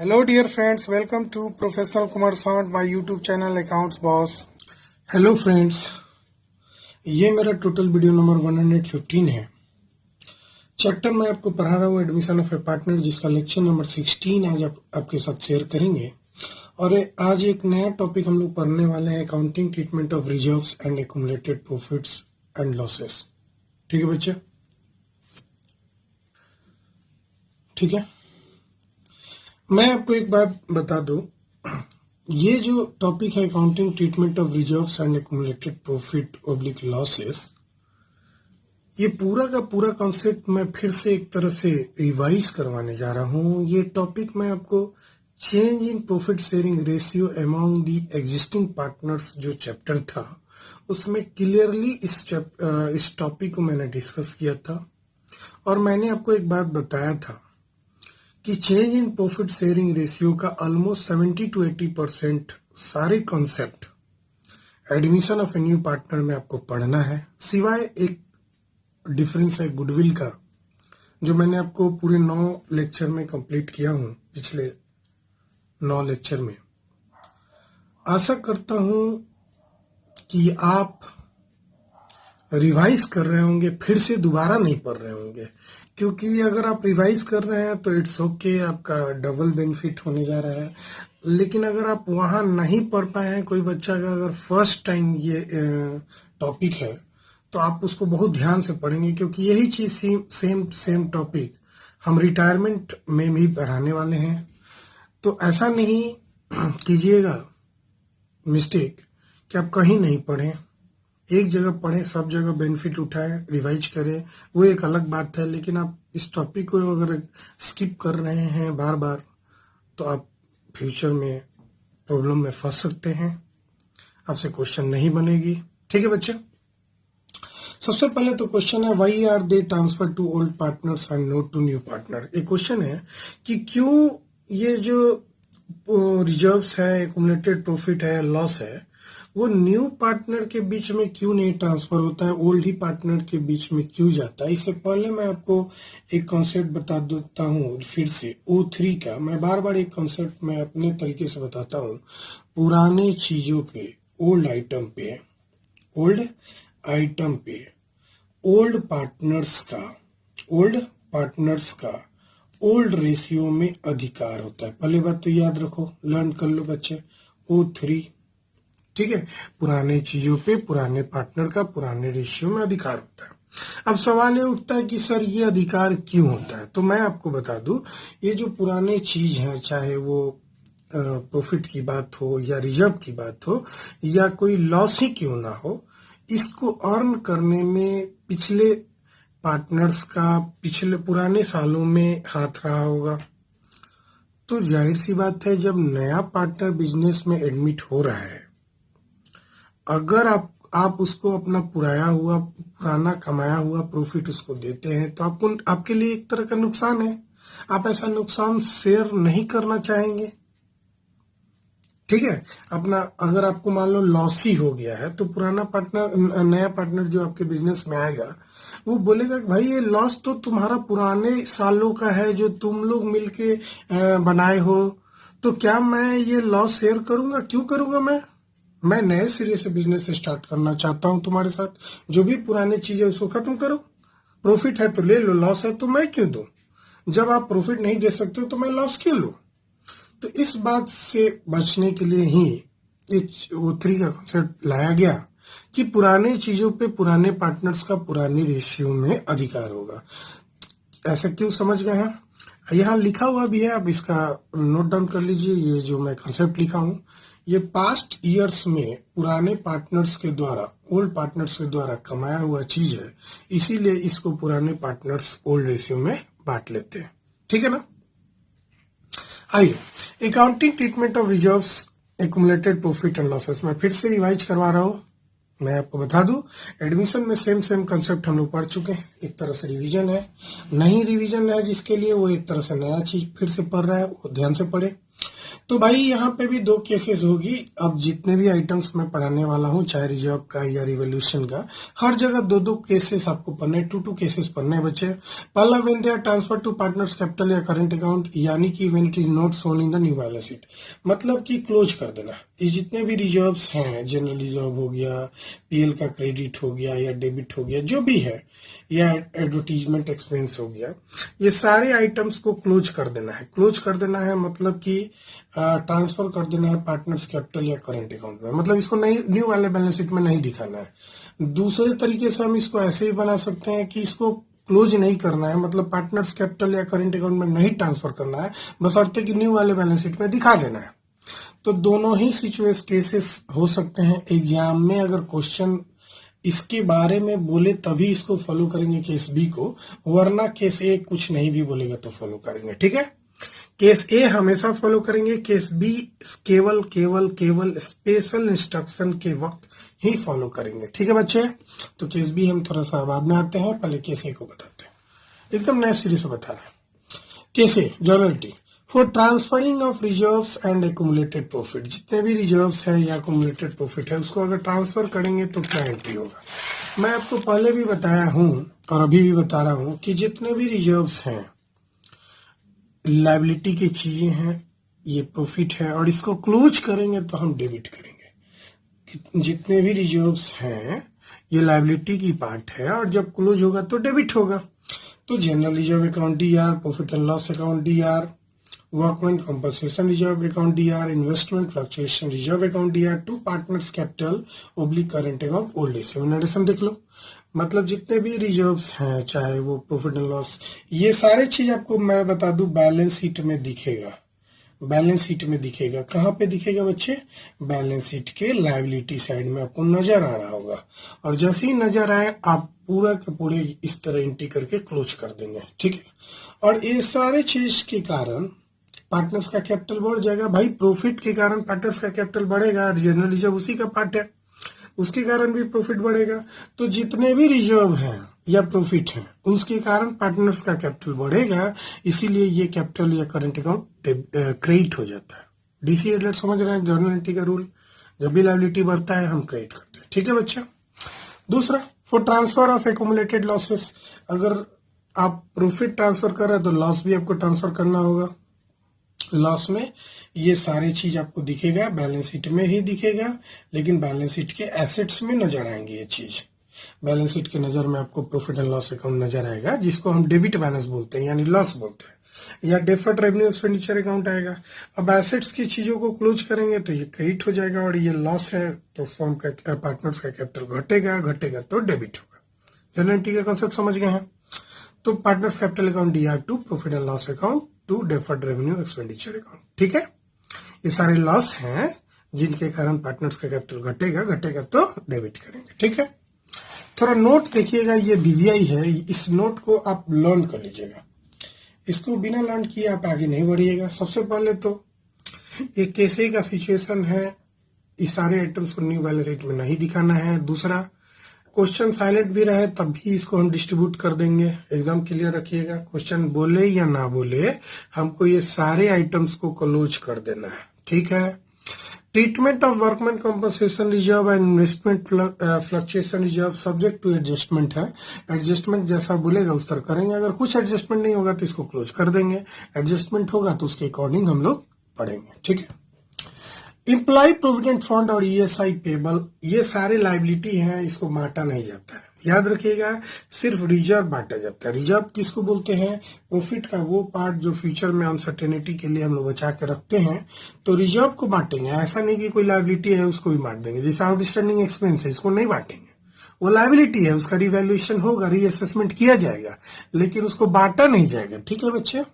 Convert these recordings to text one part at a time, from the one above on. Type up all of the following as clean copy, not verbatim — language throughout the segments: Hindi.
Hello dear friends, welcome to Professional Kumar Sound, my YouTube channel Accounts Boss. Hello friends, ये मेरा टोटल वीडियो नंबर 115 है। चैप्टर मैं आपको पढ़ा रहा हूँ एडमिशन ऑफ ए पार्टनर, जिसका लेक्चर नंबर 16 आज आपके साथ शेयर करेंगे। और आज एक नया टॉपिक हम लोग पढ़ने वाले हैं, accounting treatment of reserves and accumulated profits and losses. ठीक है बच्चे, ठीक है। मैं आपको एक बात बता दूं, ये जो टॉपिक है accounting treatment of reserves and accumulated profit oblique losses, ये पूरा का पूरा कॉन्सेप्ट मैं फिर से एक तरह से रिवाइज करवाने जा रहा हूँ। ये टॉपिक मैं आपको change in profit sharing ratio among the existing partners जो चैप्टर था, उसमें क्लियरली इस टॉपिक को मैंने डिस्कस किया था। और मैंने आपको एक बात बताया था कि change in profit sharing ratio का ऑलमोस्ट 70 to 80% सारे concept admission of a new partner में आपको पढ़ना है, सिवाय एक डिफरेंस है गुडविल का, जो मैंने आपको पूरे 9 लेक्चर में कंप्लीट किया हूं, पिछले 9 लेक्चर में। आशा करता हूं कि आप रिवाइज कर रहे होंगे, फिर से दोबारा नहीं पढ़ रहे होंगे, क्योंकि अगर आप रिवाइज कर रहे हैं तो इट्स ओके, आपका डबल बेनिफिट होने जा रहा है। लेकिन अगर आप वहां नहीं पढ़ पाए हैं, कोई बच्चा का अगर फर्स्ट टाइम ये टॉपिक है, तो आप उसको बहुत ध्यान से पढ़ेंगे, क्योंकि यही चीज सेम टॉपिक हम रिटायरमेंट में भी पढ़ाने वाले हैं। तो ऐसा नहीं कीजिएगा मिस्टेक कि आप कहीं नहीं पढ़ें, एक जगह पढ़ें, सब जगह बेनिफिट उठाएं, रिवाइज करें, वो एक अलग बात है। लेकिन आप इस टॉपिक को अगर स्किप कर रहे हैं बार बार, तो आप फ्यूचर में प्रॉब्लम में फंस सकते हैं, आपसे क्वेश्चन नहीं बनेगी। ठीक है बच्चे, सबसे पहले तो क्वेश्चन है, why are they transfer to old partners and not to new partner. एक क्वेश्चन है कि क्यों ये जो रिजर्व्स है, एक्यूमुलेटेड प्रॉफिट है, लॉस है, वो न्यू पार्टनर के बीच में क्यों नहीं ट्रांसफर होता है, ओल्ड ही पार्टनर के बीच में क्यों जाता है। इससे पहले मैं आपको एक कॉन्सेप्ट बता देता हूँ फिर से, O3 का। मैं बार बार एक कॉन्सेप्ट मैं अपने तरीके से बताता हूँ। पुराने चीजों पे, ओल्ड आइटम पे, ओल्ड पार्टनर्स का ओल्ड रेशियो में अधिकार होता है। पहले बात तो याद रखो, लर्न कर लो बच्चे, O3। ठीक है, पुराने चीजों पे पुराने पार्टनर का पुराने रेशियो में अधिकार होता है। अब सवाल ये उठता है कि सर ये अधिकार क्यों होता है। तो मैं आपको बता दूं, ये जो पुराने चीज है, चाहे वो प्रॉफिट की बात हो या रिजर्व की बात हो या कोई लॉस ही क्यों ना हो, इसको अर्न करने में पिछले पार्टनर्स का पिछले पुराने सालों में हाथ रहा होगा। तो जाहिर सी बात है, जब नया पार्टनर बिजनेस में एडमिट हो रहा है, अगर आप उसको अपना पुराना कमाया हुआ प्रॉफिट उसको देते हैं, तो आपके लिए एक तरह का नुकसान है। आप ऐसा नुकसान शेयर नहीं करना चाहेंगे। ठीक है, अपना अगर आपको मान लो लॉस ही हो गया है, तो नया पार्टनर जो आपके बिजनेस में आएगा, वो बोलेगा कि भाई ये लॉस तो तुम्हारा पुराने सालों का है, जो तुम लोग मिलके बनाए हो, तो क्या मैं ये लॉस शेयर करूंगा? क्यों करूंगा? मैं नए सिरे से बिजनेस स्टार्ट करना चाहता हूं तुम्हारे साथ। जो भी पुराने चीज है उसको खत्म करो, प्रॉफिट है तो ले लो, लॉस है तो मैं क्यों दूं? जब आप प्रॉफिट नहीं दे सकते तो मैं लॉस क्यों लूं? तो इस बात से बचने के लिए ही O3 का कॉन्सेप्ट लाया गया कि पुराने चीजों पे पुराने पार्टनर्स का पुराने रेशियो में अधिकार होगा। ऐसा क्यों, समझ गए हैं? यहाँ लिखा हुआ भी है, आप इसका नोट डाउन कर लीजिए। ये जो मैं कॉन्सेप्ट लिखा हूं, ये पास्ट ईयर्स में पुराने पार्टनर्स के द्वारा, ओल्ड पार्टनर्स के द्वारा कमाया हुआ चीज है, इसीलिए इसको पुराने पार्टनर्स ओल्ड रेशियो में बांट लेते हैं। ठीक है ना? आइए, accounting treatment of reserves, accumulated profit and losses, मैं फिर से रिवाइज करवा रहा हूं। मैं आपको बता दूं, एडमिशन में सेम कंसेप्ट हम लोग पढ़ चुके हैं। एक तरह से रिवीजन है, नहीं रिवीजन है जिसके लिए, वो एक तरह से नया चीज फिर से पढ़ रहा है, वो ध्यान से पढ़े। तो भाई यहाँ पे भी दो केसेस होगी। अब जितने भी आइटम्स मैं पढ़ाने वाला हूँ, चाहे रिजर्व का या रिवोल्यूशन का, हर जगह दो दो केसेस आपको पढ़ने, टू केसेस पढ़ने हैं बच्चे। पहला, when they are transfer to partners capital या करंट अकाउंट, यानी कि when it is not shown in the new balance sheet, मतलब कि क्लोज कर देना। ये जितने भी रिजर्व्स हैं, जनरल रिजर्व हो गया, पीएल का क्रेडिट हो गया या डेबिट हो गया, जो भी है, या एडवर्टीजमेंट एक्सपेंस हो गया, ये सारे आइटम्स को क्लोज कर देना है। क्लोज कर देना है मतलब कि ट्रांसफर कर देना है पार्टनर्स कैपिटल या करंट अकाउंट में, मतलब इसको नहीं, न्यू वाले बैलेंस शीट में नहीं दिखाना है। दूसरे तरीके से हम इसको ऐसे ही बना सकते हैं कि इसको क्लोज नहीं करना है, मतलब पार्टनर्स कैपिटल या करंट अकाउंट में नहीं ट्रांसफर करना है, बशर्ते कि न्यू वाले बैलेंस शीट में दिखा देना है। तो दोनों ही सिचुएशन केसेस हो सकते हैं एग्जाम में। अगर क्वेश्चन इसके बारे में बोले तभी इसको फॉलो करेंगे केस बी को, वरना केस ए कुछ नहीं भी बोलेगा तो फॉलो करेंगे, ठीक है। केस ए हमेशा फॉलो करेंगे, केस बी केवल केवल केवल स्पेशल इंस्ट्रक्शन के वक्त ही फॉलो करेंगे, ठीक है बच्चे। तो केस बी हम थोड़ा सा बाद में आते हैं, पहले केस ए को बताते हैं, एकदम नए सिरे से बता रहे हैं। Case A, journal entry for transferring of reserves and accumulated profit, जितने भी रिजर्व्स है या एक्यूमुलेटेड प्रॉफिट है उसको अगर ट्रांसफर करेंगे तो क्या एंट्री होगा। मैं आपको पहले भी बताया हूं और अभी भी बता रहा हूं कि जितने भी रिजर्व्स हैं, लायबिलिटी की चीजें हैं, ये प्रॉफिट है, और इसको क्लोज करेंगे तो हम डेबिट करेंगे। जितने भी रिजर्व्स हैं ये लायबिलिटी की पार्ट है, और जब क्लोज होगा तो डेबिट होगा। तो general reserve account DR, profit and loss account DR, workman compensation reserve account DR, investment fluctuation reserve account DR to partners capital oblique current account old as. Narration देख लो, मतलब जितने भी रिजर्व्स हैं, चाहे वो प्रॉफिट एंड लॉस, ये सारे चीज आपको मैं बता दूं बैलेंस शीट में दिखेगा। बैलेंस शीट में दिखेगा, कहाँ पे दिखेगा बच्चे, बैलेंस शीट के लायबिलिटी साइड में आपको नजर आ रहा होगा। और जैसे ही नजर आए आप पूरा के पूरे इस तरह एंट्री करके क्लोज कर देंगे, ठीक है। और ये सारे चीज के कारण पार्टनर्स का कैपिटल बढ़ जाएगा। भाई प्रॉफिट के कारण पार्टनर्स का कैपिटल बढ़ेगा, जनरल रिजर्व उसी का पार्ट है, उसके कारण भी प्रॉफिट बढ़ेगा। तो जितने भी रिजर्व हैं या प्रॉफिट हैं उसके कारण पार्टनर्स का कैपिटल बढ़ेगा, इसीलिए ये कैपिटल या करंट अकाउंट क्रेडिट हो जाता है। डीसी एडलेट समझ रहे हैं, जर्नलिटी का रूल, जब भी लायबिलिटी बढ़ता है हम क्रेडिट करते हैं, ठीक है बच्चा। दूसरा, for transfer of accumulated losses, अगर आप प्रॉफिट ट्रांसफर कर रहे हैं तो लॉस भी आपको ट्रांसफर करना होगा। लॉस में ये सारी चीज आपको दिखेगा, बैलेंस शीट में ही दिखेगा, लेकिन बैलेंस शीट के एसेट्स में नजर आएंगे ये चीज। बैलेंस शीट के नजर में आपको प्रॉफिट एंड लॉस अकाउंट नजर आएगा, जिसको हम डेबिट बैलेंस बोलते हैं, यानी लॉस बोलते हैं, या डेफर्ड रेवेन्यू एक्सपेंडिचर अकाउंट आएगा। अब एसेट्स की चीजों को क्लोज करेंगे तो ये क्रेडिट हो जाएगा, और ये लॉस है तो फर्म का पार्टनर्स का कैपिटल घटेगा, घटेगा तो डेबिट होगा। जनरलिटी का कॉन्सेप्ट समझ गए हैं। तो partners capital account DR to profit and loss account to deferred revenue expenditure account, ठीक है। ये सारे लॉस हैं जिनके कारण पार्टनर्स का कैपिटल घटेगा, घटेगा तो डेबिट करेंगे, ठीक है। थोड़ा नोट देखिएगा, ये बीवीआई है, इस नोट को आप लर्न कर लीजिएगा। इसको बिना लर्न किए आप आगे नहीं बढ़िएगा। सबसे पहले तो ये कैसे का सिचुएशन है, इस सारे आइटम्स को न्यू बैलेंस शीट में नहीं दिखाना है। दूसरा, क्वेश्चन साइलेंट भी रहे तब भी इसको हम डिस्ट्रीब्यूट कर देंगे, एकदम क्लियर रखिएगा। क्वेश्चन बोले या ना बोले हमको ये सारे आइटम्स को क्लोज कर देना है, ठीक है। Treatment of workman compensation reserve and investment fluctuation reserve subject to adjustment है। एडजस्टमेंट जैसा बोलेगा उस तरह करेंगे, अगर कुछ एडजस्टमेंट नहीं होगा तो इसको क्लोज कर देंगे, एडजस्टमेंट होगा तो उसके अकॉर्डिंग हम लोग पढ़ेंगे, ठीक है। इम्प्लॉय प्रोविडेंट फंड और ईएसआई पेबल, ये सारे लायबिलिटी हैं, इसको बांटा नहीं जाता है, याद रखिएगा। सिर्फ रिजर्व बांटा जाता है। रिजर्व किसको बोलते हैं, प्रॉफिट का वो पार्ट जो फ्यूचर में अनसर्टेनिटी के लिए हम लोग बचा के रखते हैं, तो रिजर्व को बांटेंगे। ऐसा नहीं कि कोई लायबिलिटी है उसको भी बांट देंगे, जैसे आउटस्टैंडिंग एक्सपेंस है, इसको नहीं बांटेंगे, वो लायबिलिटी है, उसका रिवैल्यूएशन होगा, रीअसेसमेंट किया जाएगा, लेकिन उसको बांटा नहीं जाएगा, ठीक है बच्चे।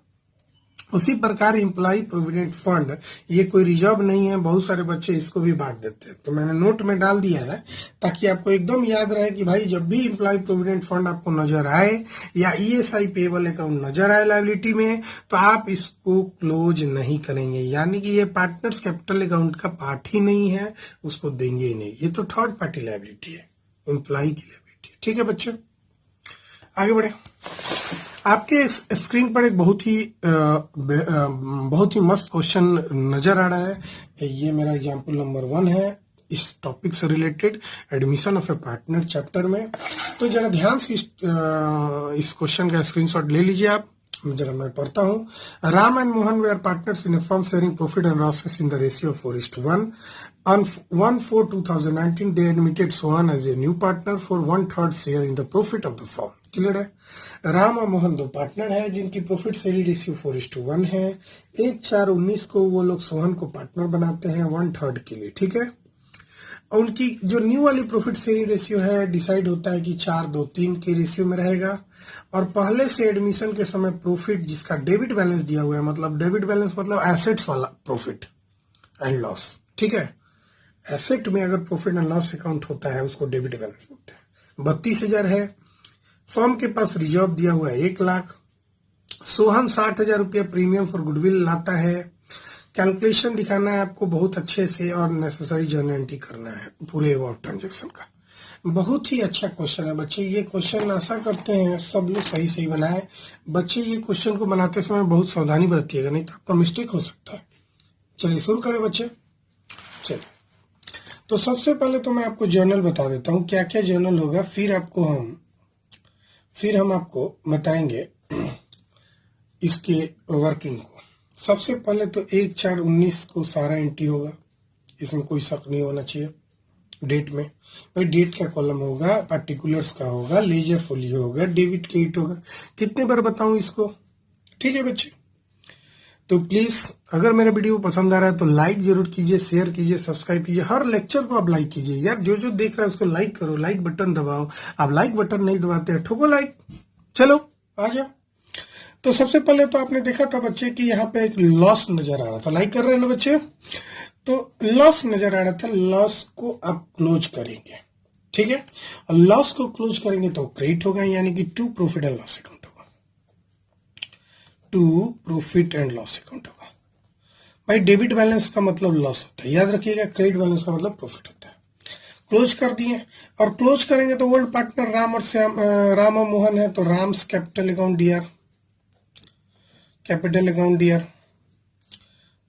उसी प्रकार इम्प्लॉय प्रोविडेंट फंड, ये कोई रिजर्व नहीं है, बहुत सारे बच्चे इसको भी बांट देते हैं, तो मैंने नोट में डाल दिया है ताकि आपको एकदम याद रहे कि भाई जब भी इम्प्लॉय प्रोविडेंट फंड आपको नजर आए या ईएसआई पेबल अकाउंट नजर आए लायबिलिटी में, तो आप इसको क्लोज नहीं करेंगे, यानी कि ये पार्टनर्स कैपिटल अकाउंट का पार्ट ही नहीं है, उसको देंगे ही नहीं। ये तो थर्ड पार्टी लायबिलिटी है, एम्प्लॉय की लायबिलिटी, ठीक है बच्चे। आगे बढ़े। आपके स्क्रीन पर एक बहुत ही मस्त क्वेश्चन नजर आ रहा है। ये मेरा एग्जाम्पल नंबर 1 है इस टॉपिक से related, admission of A partner chapter में। तो जरा ध्यान से इस क्वेश्चन का स्क्रीनशॉट ले लीजिए आप। जरा मैं पढ़ता हूँ। Ram and Mohan they are partners in a firm sharing profit and losses in the ratio 4:1. On 1/4/2019, they admitted Sohan as a new partner for 1/3 share in the profit of the firm. Clear है? राम और मोहन दो पार्टनर है जिनकी प्रॉफिट शेयरिंग रेशियो 4:1 है। 1/4/19 को वो लोग सोहन को पार्टनर बनाते हैं 1/3 के लिए। ठीक है, और उनकी जो न्यू वाली प्रॉफिट शेयरिंग रेशियो है डिसाइड होता है कि 4-2-3 के रेशियो में रहेगा। और पहले से एडमिशन के समय प्रॉफिट जिसका डेबिट बैलेंस दिया हुआ है, मतलब डेबिट बैलेंस मतलब एसेट्स वाला प्रॉफिट एंड लॉस। ठीक है, एसेट में अगर प्रॉफिट एंड लॉस अकाउंट होता है उसको डेबिट बैलेंस बोलते हैं। 32,000 है। फर्म के पास रिजर्व दिया हुआ है 1 लाख। सोहन 60,000 रुपया प्रीमियम फॉर गुडविल लाता है। कैलकुलेशन दिखाना है आपको बहुत अच्छे से और नेसेसरी जर्नल एंट्री करना है पूरे अबाउट ट्रांजेक्शन का। बहुत ही अच्छा क्वेश्चन है बच्चे। ये क्वेश्चन आशा करते हैं सब लोग सही सही बनाए। बच्चे ये क्वेश्चन को बनाते समय बहुत सावधानी बरतिएगा, नहीं तो आपका मिस्टेक हो सकता है। चलिए शुरू करें बच्चे। चलिए, तो सबसे पहले तो मैं आपको जर्नल बता देता हूँ क्या क्या जर्नल होगा, फिर हम आपको बताएंगे इसके वर्किंग को। सबसे पहले तो 1/4/19 को सारा एंट्री होगा, इसमें कोई शक नहीं होना चाहिए। डेट में भाई डेट का कॉलम होगा, पार्टिकुलर्स का होगा, लेजर फोलियो होगा, डेबिट क्रेडिट होगा। कितने बार बताऊं इसको? ठीक है बच्चे, तो प्लीज अगर मेरा वीडियो पसंद आ रहा है तो लाइक जरूर कीजिए, शेयर कीजिए, सब्सक्राइब कीजिए। हर लेक्चर को आप लाइक कीजिए यार, जो जो देख रहा है उसको लाइक करो, लाइक बटन दबाओ। आप लाइक बटन नहीं दबाते हैं, ठोको लाइक। चलो आ जाओ। तो सबसे पहले तो आपने देखा था बच्चे कि यहाँ पे एक लॉस नजर आ रहा था। लाइक कर रहे हैं ना बच्चे? तो लॉस नजर आ रहा था, लॉस को आप क्लोज करेंगे। ठीक है, और लॉस को क्लोज करेंगे तो क्रेडिट होगा, यानी कि to profit and loss account होगा। To profit and loss account होगा। भाई डेबिट बैलेंस का मतलब लॉस होता है, याद रखिएगा। क्रेडिट बैलेंस का मतलब प्रॉफिट होता है। क्लोज कर दिए, और क्लोज करेंगे तो ओल्ड पार्टनर राम और मोहन है, तो Ram's capital account D R, capital account D R,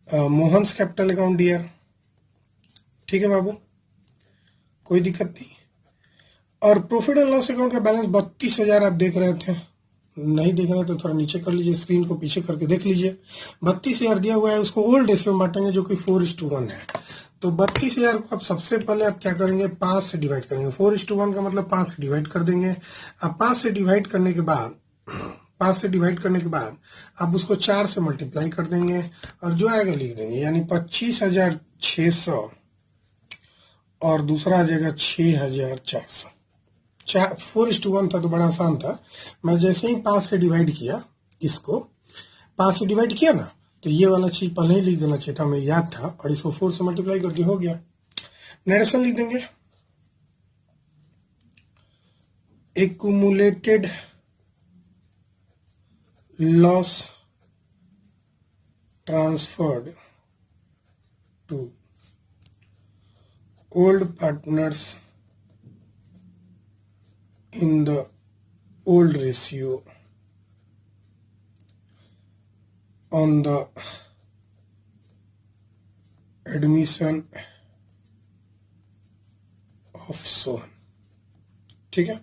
Mohan's capital account D R. ठीक है बाबू, कोई दिक्कत नहीं। और प्रॉफिट एंड लॉस अकाउंट का बैलेंस 32,000 आप देख रहे थे, नहीं देख रहे तो थोड़ा नीचे कर लीजिए, स्क्रीन को पीछे करके देख लीजिए। 32,000 दिया हुआ है, उसको ओल्ड रेशियो में बांटेंगे जो कि 4:1 है। तो 32,000 को आप सबसे पहले आप क्या करेंगे, 5 से डिवाइड करेंगे। 4:1 का मतलब 5 से डिवाइड कर देंगे। अब 5 से डिवाइड करने के बाद आप उसको 4 से मल्टीप्लाई कर देंगे और जो आएगा लिख देंगे, यानी 25,600 और दूसरा आ जाएगा 6,400। 4:1 था तो बड़ा आसान था। मैं जैसे ही 5 से डिवाइड किया, इसको 5 से डिवाइड किया ना, तो ये वाला चीज पहले ही लिख देना चाहिए था, मैं याद था, और इसको 4 से मल्टीप्लाई करके हो गया। नरेशन लिख देंगे, accumulated loss transferred to old partners in the old ratio on the admission of Sohan. ठीक है,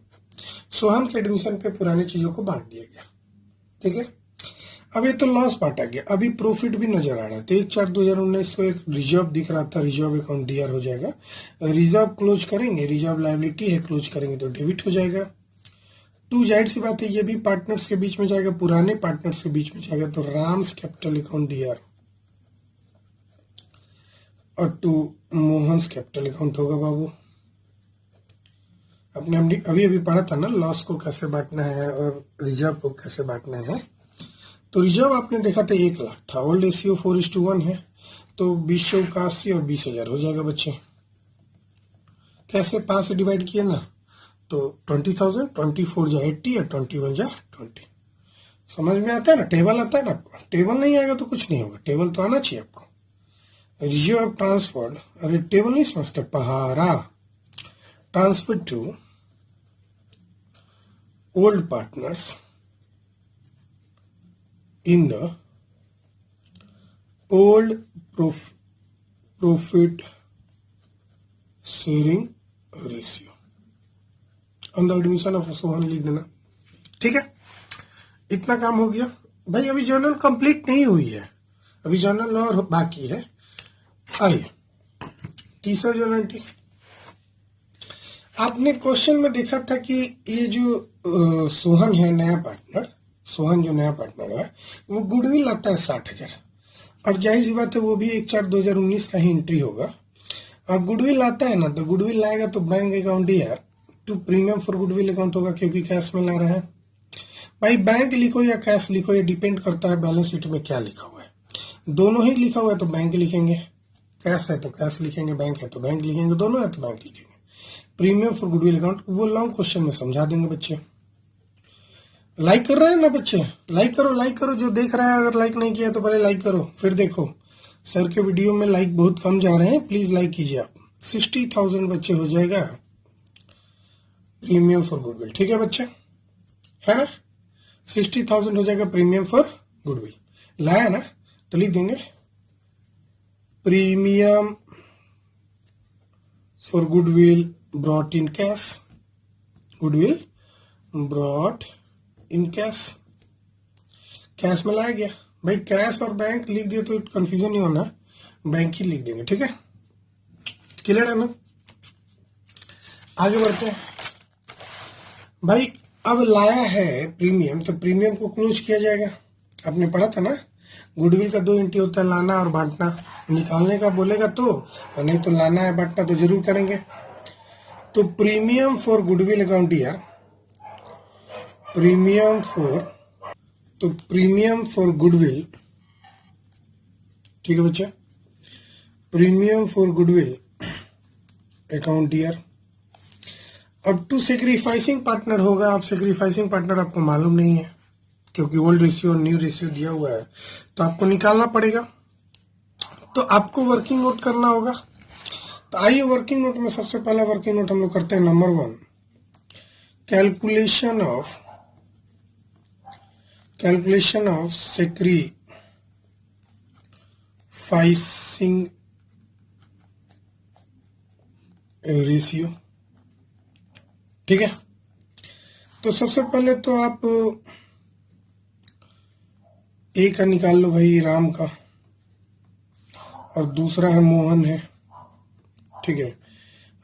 सोहन के एडमिशन पे पुरानी चीजों को बांट दिया गया। ठीक है, अब ये तो लॉस बांटा गया, अभी प्रॉफिट भी नजर आ रहा है। तो 1/4/2019 को एक रिजर्व दिख रहा था, रिजर्व अकाउंट डीआर हो जाएगा। रिजर्व क्लोज करेंगे, रिजर्व लायबिलिटी है, क्लोज करेंगे तो डेबिट हो जाएगा। टू जाहिर सी बात है ये भी पार्टनर्स के बीच में जाएगा, पुराने पार्टनर्स के बीच में जाएगा, तो राम्स कैपिटल अकाउंट डीआर और टू मोहन्स कैपिटल अकाउंट होगा। बाबू आपने अभी पढ़ा था ना, लॉस को कैसे बांटना है और रिजर्व को कैसे बांटना है। तो रिजर्व आपने देखा था 1 लाख था, ओल्ड रेशियो 4:1 है, तो 20,080 और 20,000 हो जाएगा बच्चे। कैसे 5 से डिवाइड किए ना, तो 20,000, 24 जा 80 और 21 जा 20। समझ में आता है ना? टेबल आता है ना आपको? टेबल नहीं आएगा तो कुछ नहीं होगा, टेबल तो आना चाहिए आपको। रिजर्व ट्रांसफर्ड, अरे टेबल नहीं समझते, पहाड़ा transfer to old partners in the old profit sharing ratio on the admission of Sohan लिख देना। ठीक है, इतना काम हो गया भाई। अभी जर्नल कंप्लीट नहीं हुई है, अभी जर्नल और बाकी है। आइए तीसरा जर्नल एंट्री। आपने क्वेश्चन में देखा था कि ये जो सोहन है नया पार्टनर, सोहन जो नया पार्टनर है वो गुडविल आता है 60,000, और जाहिर सी बात है वो भी 1/4/2019 का ही एंट्री होगा। अब गुडविल आता है ना, तो गुडविल लाएगा तो बैंक अकाउंट यार to premium for goodwill account होगा, क्योंकि कैश में ला रहा है। भाई बैंक लिखो या कैश लिखो, ये डिपेंड करता है बैलेंस शीट में क्या लिखा हुआ है। दोनों ही लिखा हुआ है तो बैंक लिखेंगे, कैश है तो कैश लिखेंगे, बैंक है तो बैंक लिखेंगे, दोनों है तो बैंक लिखेंगे। प्रीमियम फॉर गुडविल अकाउंट वो लॉन्ग क्वेश्चन में समझा देंगे बच्चे। लाइक कर रहे हैं ना बच्चे? लाइक करो, लाइक करो। जो देख रहा है अगर लाइक नहीं किया तो पहले लाइक करो, फिर देखो। सर के वीडियो में लाइक बहुत कम जा रहे हैं, प्लीज लाइक कीजिए आप। 60,000 बच्चे हो जाएगा प्रीमियम फॉर गुडविल। ठीक है बच्चे, है ना? 60,000 हो जाएगा प्रीमियम फॉर गुडविल। लाया ना, तो लिख देंगे premium for goodwill brought in cash, goodwill brought in cash, cash में लाया गया। भाई कैश और बैंक लिख दिए तो कंफ्यूजन नहीं होना, बैंक ही लिख देंगे। ठीक है, क्लियर है ना? आगे बढ़ते हैं भाई। अब लाया है प्रीमियम, तो प्रीमियम को क्लोज किया जाएगा। आपने पढ़ा था ना, गुडविल का 2 एंट्री होता है, लाना और बांटना। निकालने का बोलेगा तो, और नहीं तो लाना है बांटना तो जरूर करेंगे। तो प्रीमियम फॉर गुडविल अकाउंट यार, प्रीमियम फॉर, तो प्रीमियम फॉर गुडविल, ठीक है बच्चे, premium for goodwill account year. अब टू सेक्रीफाइसिंग पार्टनर होगा। अब सेक्रीफाइसिंग पार्टनर आपको मालूम नहीं है, क्योंकि ओल्ड रेशियो और न्यू रेशियो दिया हुआ है, तो आपको निकालना पड़ेगा। तो आपको वर्किंग नोट करना होगा। तो आइए वर्किंग नोट में सबसे पहला वर्किंग नोट हम लोग करते हैं। Number 1, calculation of sacrificing ratio. ठीक है, तो सबसे पहले तो आप ए का निकाल लो भाई, राम का, और दूसरा है मोहन है। ठीक है,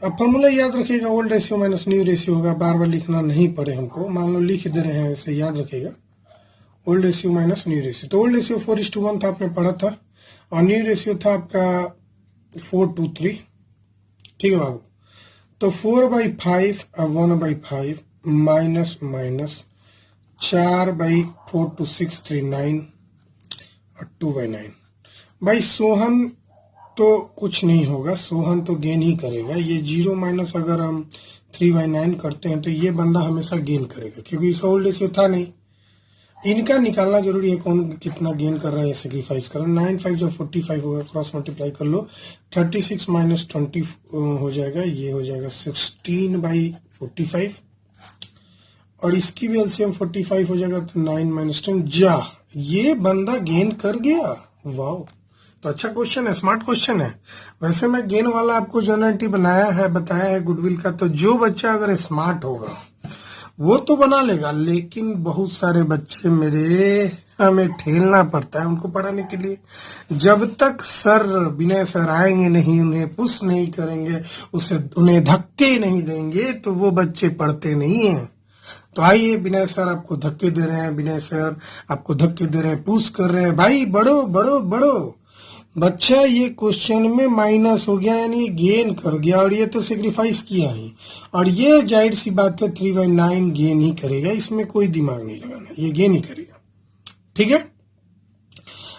अब फॉर्मूला याद रखिएगा, old ratio minus new ratio होगा। बार बार लिखना नहीं पड़े हमको, मान लो लिख दे रहे हैं ऐसे, याद रखिएगा old ratio minus new ratio. तो ओल्ड रेशियो 4:1 था, आपने पढ़ा था, और न्यू रेशियो था आपका 4:3। ठीक है बाबू, तो 4/5 और 1/5 माइनस 4/4 to 6 3 9 और 2/9। भाई सोहन तो कुछ नहीं होगा, सोहन तो गेन ही करेगा। ये 0 माइनस अगर हम 3/9 करते हैं तो ये बंदा हमेशा गेन करेगा, क्योंकि इस ओल्ड रेशियो था नहीं। इनका निकालना जरूरी है, कौन कितना गेन कर रहा है, सेक्रीफाइस कर रहा है। 9 5 45 होगा, क्रॉस मल्टीप्लाई कर लो। 36 माइनस 20 हो जाएगा, ये हो जाएगा 16/45, और इसकी भी एलसीएम 45 हो जाएगा, तो 9 माइनस 10 जा, ये बंदा गेन कर गया। वाह, तो अच्छा क्वेश्चन है, स्मार्ट क्वेश्चन है। वैसे मैं गेन वाला आपको जनरलिटी बताया है गुडविल का, तो जो बच्चा अगर स्मार्ट होगा वो तो बना लेगा, लेकिन बहुत सारे बच्चे मेरे, हमें ठेलना पड़ता है उनको पढ़ाने के लिए। जब तक सर, विनय सर आएंगे नहीं, उन्हें पुश नहीं करेंगे, उन्हें धक्के नहीं देंगे, तो वो बच्चे पढ़ते नहीं हैं। तो आइए, विनय सर आपको धक्के दे रहे हैं, विनय सर आपको धक्के दे रहे हैं, पुश कर रहे हैं, भाई बढ़ो बढ़ो बढ़ो। बच्चा ये क्वेश्चन में माइनस हो गया, यानी गेन कर गया, और ये तो सेक्रीफाइस किया ही, और ये जाहिर सी बात है 3/9 गेन ही करेगा, इसमें कोई दिमाग नहीं लगाना, ये गेन ही करेगा। ठीक है,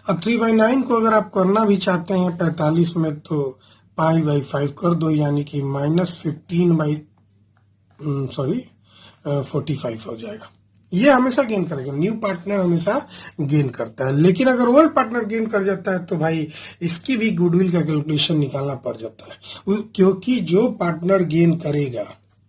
अब 3/9 को अगर आप करना भी चाहते हैं 45 में, तो π/5 कर दो, यानी कि -15/45 हो जाएगा। ये हमेशा गेन करेगा, न्यू पार्टनर हमेशा गेन करता है। लेकिन अगर ओल्ड पार्टनर गेन कर जाता है तो भाई इसकी भी गुडविल का कैलकुलेशन निकालना पड़ जाता है, क्योंकि जो पार्टनर गेन करेगा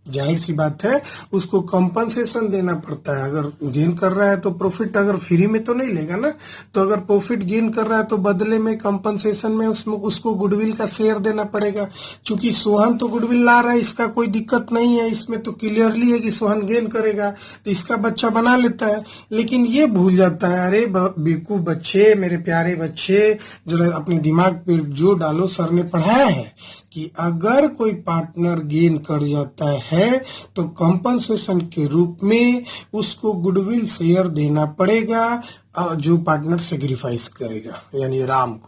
जाहिर सी बात है उसको कंपनसेशन देना पड़ता है। अगर गेन कर रहा है तो प्रॉफिट अगर फ्री में तो नहीं लेगा ना, तो अगर प्रॉफिट गेन कर रहा है तो बदले में कंपनसेशन में उसको गुडविल का शेयर देना पड़ेगा। चूंकि सोहन तो गुडविल ला रहा है, इसका कोई दिक्कत नहीं है, इसमें तो क्लियरली है कि सोहन गेन करेगा तो इसका बच्चा बना लेता है। लेकिन ये भूल जाता है, अरे बेवकूफ बच्चे, मेरे प्यारे बच्चे, जरा अपने दिमाग पे जो डालो, सर ने पढ़ाया है कि अगर कोई पार्टनर गेन कर जाता है तो कंपनसेशन के रूप में उसको गुडविल शेयर देना पड़ेगा, जो पार्टनर सेक्रीफाइस करेगा, यानी राम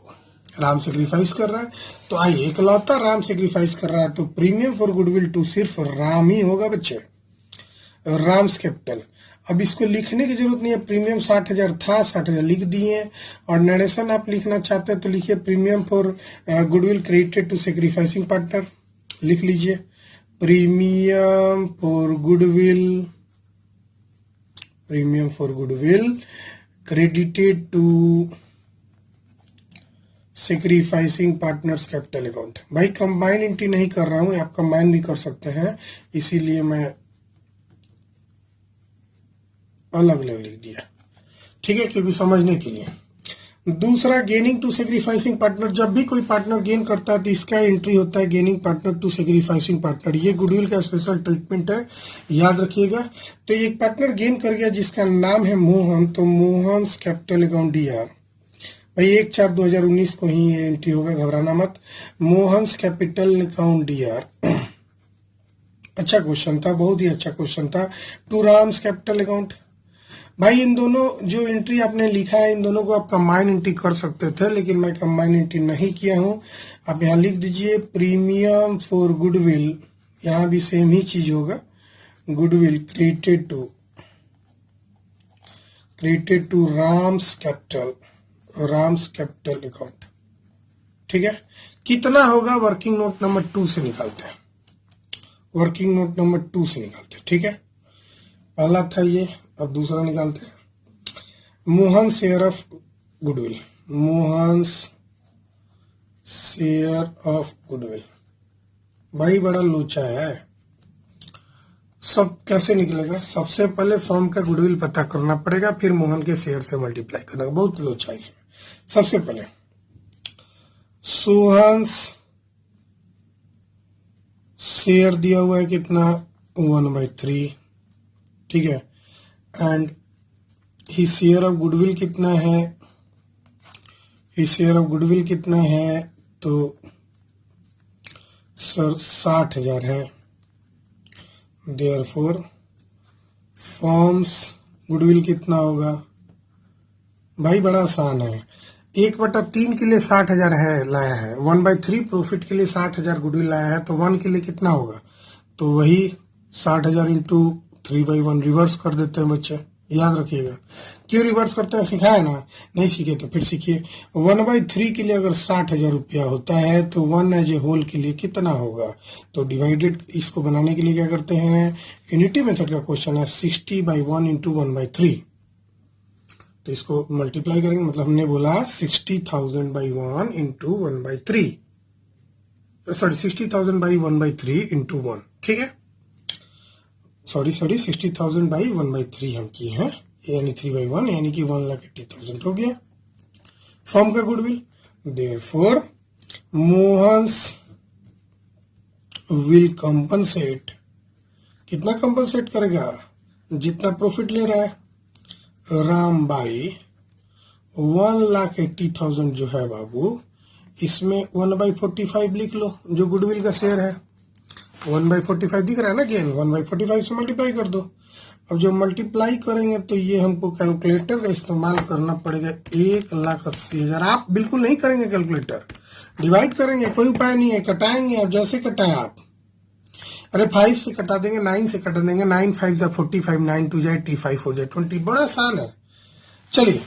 सेक्रीफाइस कर रहा है तो आइए, इकलौता राम सेक्रीफाइस कर रहा है तो प्रीमियम फॉर गुडविल टू सिर्फ राम ही होगा बच्चे, राम्स कैपिटल। अब इसको लिखने की जरूरत नहीं है, प्रीमियम 60,000 था, 60,000 लिख दिए। और नरेशन आप लिखना चाहते हैं तो लिखिए premium for goodwill credited to sacrificing partner, लिख लीजिए premium for goodwill credited to sacrificing partners capital account. भाई कंबाइन एंट्री नहीं कर रहा हूं, आप कंबाइन भी कर सकते हैं, इसीलिए मैं अलग अलग लिख दिया, ठीक है, क्योंकि समझने के लिए। दूसरा, गेनिंग टू सेक्रीफाइसिंग पार्टनर। जब भी कोई पार्टनर गेन करता है तो इसका एंट्री होता है gaining partner to sacrificing partner. ये गुडविल का स्पेशल ट्रीटमेंट है, याद रखिएगा। तो एक पार्टनर गेन कर गया जिसका नाम है मोहन, तो मोहन्स कैपिटल अकाउंट DR। भाई 1/4/2019 को ही ये एंट्री होगा, घबराना मत। Mohan's capital account DR। अच्छा क्वेश्चन था, बहुत ही अच्छा क्वेश्चन था। To Ram's capital account. भाई इन दोनों जो एंट्री आपने लिखा है, इन दोनों को आप कंबाइन एंट्री कर सकते थे, लेकिन मैं कंबाइन एंट्री नहीं किया हूं। आप यहाँ लिख दीजिए प्रीमियम फॉर गुडविल, यहाँ भी सेम ही चीज होगा, goodwill created to Ram's capital account, ठीक है। कितना होगा वर्किंग नोट नंबर 2 से निकालते हैं, ठीक है। पहला था ये, अब दूसरा निकालते हैं। मोहन शेयर ऑफ गुडविल, भाई बड़ा लोचा है। सब कैसे निकलेगा? सबसे पहले फर्म का गुडविल पता करना पड़ेगा, फिर मोहन के शेयर से मल्टीप्लाई करना, बहुत लोचा है इसमें। सबसे पहले सोहन्स शेयर दिया हुआ है कितना, 1/3, ठीक है। And he share of goodwill कितना है, तो सर 60,000 है। देयरफॉर फॉर्म्स गुडविल कितना होगा? भाई बड़ा आसान है, 1/3 के लिए 60,000 है, लाया है। 1/3 प्रॉफिट के लिए 60,000 गुडविल लाया है, तो 1 के लिए कितना होगा? तो वही 60,000 इंटू 3/1 रिवर्स कर देते हैं बच्चे, याद रखिएगा। क्यों रिवर्स करते हैं? सिखाया ना, नहीं सीखे तो फिर सीखिए। 1/3 के लिए अगर 60,000 रुपया होता है तो 1 एज ए होल के लिए कितना होगा? तो डिवाइडेड, इसको बनाने के लिए क्या करते हैं, यूनिटी मेथड का क्वेश्चन है, 60/1 इंटू 1/3, तो इसको मल्टीप्लाई करेंगे, मतलब हमने बोला 60,000/1 इंटू 1/3, सॉरी 60,000/1/3 इंटू 1, ठीक है। सॉरी 60,000/1/3 हम किए हैं, यानी 3/1, यानी कि 1,80,000 हो गया फर्म का goodwill. Therefore Mohan's will compensate, कितना कंपनसेट करेगा? जितना प्रॉफिट ले रहा है। राम बाई 1,80,000 जो है बाबू, इसमें 1/45 लिख लो, जो गुडविल का शेयर है। 1/45 दिख रहा है ना गेन, 1/45 से मल्टीप्लाई कर दो। अब जब मल्टीप्लाई करेंगे तो ये हमको कैलकुलेटर का इस्तेमाल करना पड़ेगा। 1,80,000, आप बिल्कुल नहीं करेंगे कैलकुलेटर, डिवाइड करेंगे, कोई उपाय नहीं है, कटाएंगे आप जैसे कटाएं आप। अरे 5 से कटा देंगे, 9 से कटा देंगे, 9 5 जा 45, 9 2 जाए 85 हो जाए 20, बड़ा आसान है। चलिए,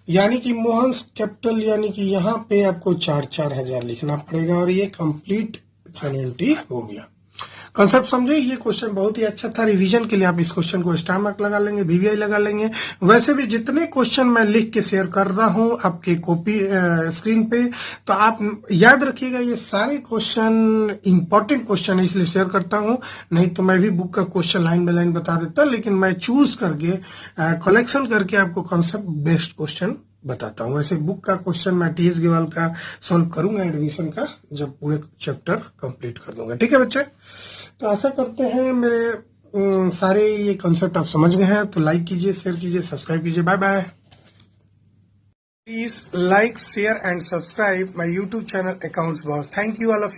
यानी कि मोहन्स कैपिटल, यानी कि यहाँ पे आपको 4,000 लिखना पड़ेगा, और ये कंप्लीट पेनल्टी हो गया। कॉन्सेप्ट समझे। ये क्वेश्चन बहुत ही अच्छा था, रिवीजन के लिए आप इस क्वेश्चन को स्टार मार्क लगा लेंगे, वीवीआई लगा लेंगे। वैसे भी जितने क्वेश्चन मैं लिख के शेयर कर रहा हूं आपके कॉपी स्क्रीन पे, तो आप याद रखिएगा ये सारे क्वेश्चन इंपॉर्टेंट क्वेश्चन है, इसलिए शेयर करता हूं। नहीं तो मैं भी बुक का क्वेश्चन लाइन बाय लाइन बता देता, लेकिन मैं चूज करके कलेक्शन करके आपको कॉन्सेप्ट बेस्ड क्वेश्चन बताता हूं। वैसे बुक का क्वेश्चन मैं टीएस गेवाल का सॉल्व करूंगा एडमिशन का, जब पूरे चैप्टर कंप्लीट कर दूंगा। ठीक है बच्चे, तो आशा करते हैं मेरे सारे ये कॉन्सेप्ट आप समझ गए हैं। तो लाइक कीजिए, शेयर कीजिए, सब्सक्राइब कीजिए। Bye bye. Please like, share and subscribe my YouTube channel accounts boss. Thank you all of